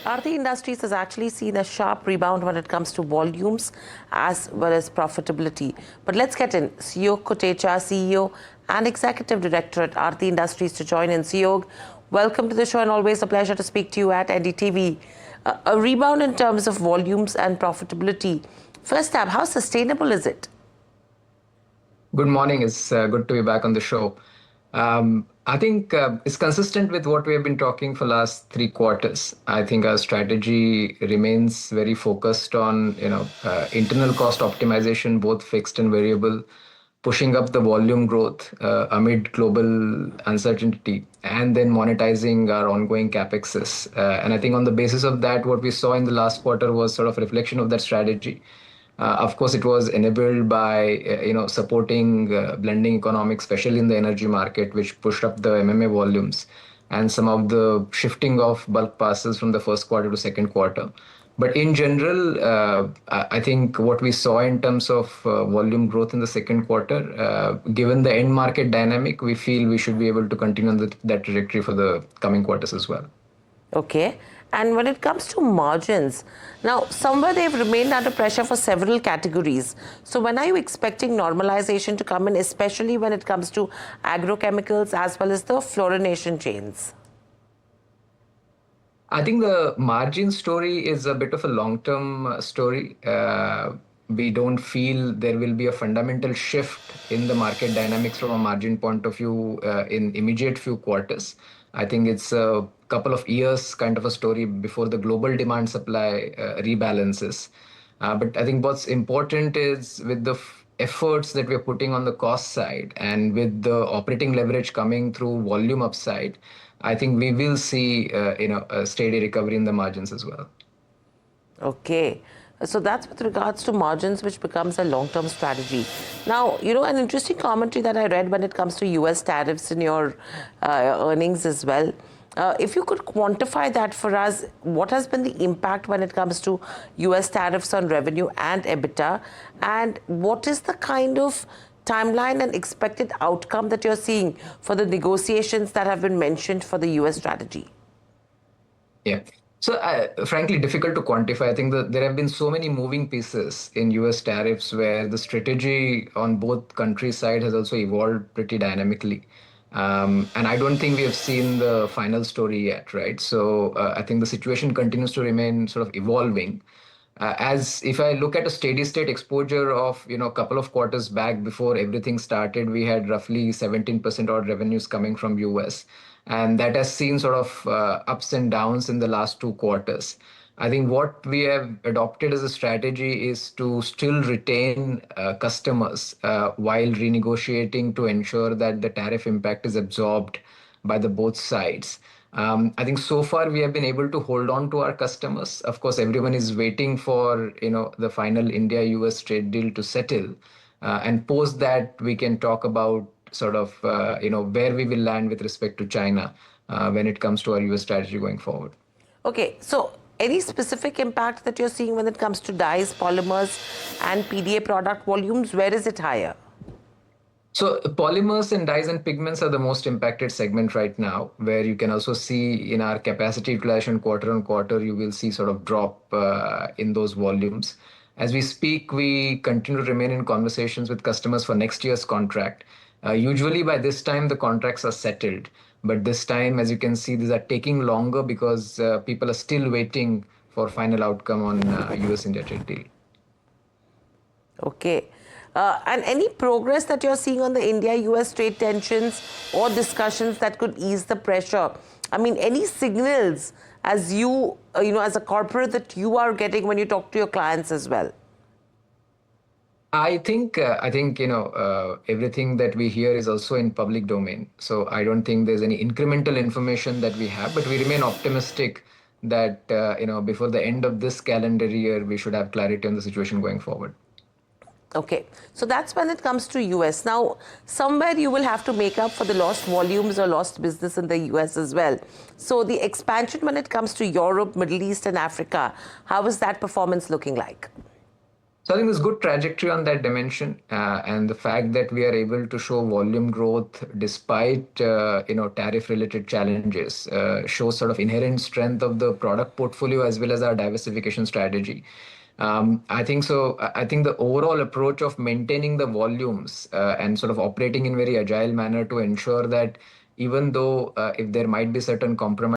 Aarti Industries has actually seen a sharp rebound when it comes to volumes as well as profitability. But let's get in. Suyog Kotecha, CEO and Executive Director at Aarti Industries to join in. Suyog, welcome to the show and always a pleasure to speak to you at NDTV. A rebound in terms of volumes and profitability. First up, how sustainable is it? Good morning. It's good to be back on the show. I think it's consistent with what we have been talking for last 3 quarters. I think our strategy remains very focused on, internal cost optimization, both fixed and variable, pushing up the volume growth amid global uncertainty, and then monetizing our ongoing capexes. And I think on the basis of that, what we saw in the last quarter was sort of a reflection of that strategy. Of course, it was enabled by supporting blending economics, especially in the energy market, which pushed up the MMA volumes and some of the shifting of bulk passes from the first quarter to second quarter. But in general, I think what we saw in terms of volume growth in the second quarter, given the end market dynamic, we feel we should be able to continue on that trajectory for the coming quarters as well. Okay. And when it comes to margins, now somewhere they've remained under pressure for several categories. So when are you expecting normalization to come in, especially when it comes to agrochemicals as well as the fluorination chains? I think the margin story is a bit of a long-term story. We don't feel there will be a fundamental shift in the market dynamics from a margin point of view in immediate few quarters. I think it's a couple of years kind of a story before the global demand supply rebalances. But I think what's important is with the efforts that we're putting on the cost side and with the operating leverage coming through volume upside, I think we will see a steady recovery in the margins as well. Okay. So that's with regards to margins, which becomes a long-term strategy. Now, an interesting commentary that I read when it comes to US tariffs in your earnings as well. If you could quantify that for us, what has been the impact when it comes to US tariffs on revenue and EBITDA? And what is the kind of timeline and expected outcome that you're seeing for the negotiations that have been mentioned for the US strategy? Yeah. So, frankly, difficult to quantify. I think that there have been so many moving pieces in US tariffs where the strategy on both countries' side has also evolved pretty dynamically. And I don't think we have seen the final story yet, right? So I think the situation continues to remain sort of evolving. As if I look at a steady state exposure of, a couple of quarters back before everything started, we had roughly 17% odd revenues coming from US. And that has seen sort of ups and downs in the last 2 quarters. I think what we have adopted as a strategy is to still retain customers while renegotiating to ensure that the tariff impact is absorbed by the both sides. I think so far we have been able to hold on to our customers. Of course, everyone is waiting for the final India-US trade deal to settle, and post that we can talk about sort of where we will land with respect to China when it comes to our US strategy going forward. Okay, so any specific impact that you're seeing when it comes to dyes, polymers, and PDA product volumes? Where is it higher? So polymers and dyes and pigments are the most impacted segment right now, where you can also see in our capacity utilization quarter on quarter, you will see sort of drop in those volumes. As we speak, we continue to remain in conversations with customers for next year's contract. Usually by this time, the contracts are settled. But this time, as you can see, these are taking longer because people are still waiting for final outcome on US-India trade deal. Okay. And any progress that you're seeing on the India-US trade tensions or discussions that could ease the pressure? I mean, any signals as you, as a corporate that you are getting when you talk to your clients as well? I think everything that we hear is also in public domain. So I don't think there's any incremental information that we have, but we remain optimistic that before the end of this calendar year, we should have clarity on the situation going forward. Okay, so that's when it comes to US. Now, somewhere you will have to make up for the lost volumes or lost business in the US as well. So the expansion when it comes to Europe, Middle East and Africa, how is that performance looking like? So I think there's good trajectory on that dimension, and the fact that we are able to show volume growth despite tariff-related challenges shows sort of inherent strength of the product portfolio as well as our diversification strategy. I think so. I think the overall approach of maintaining the volumes and sort of operating in very agile manner to ensure that even though if there might be certain compromise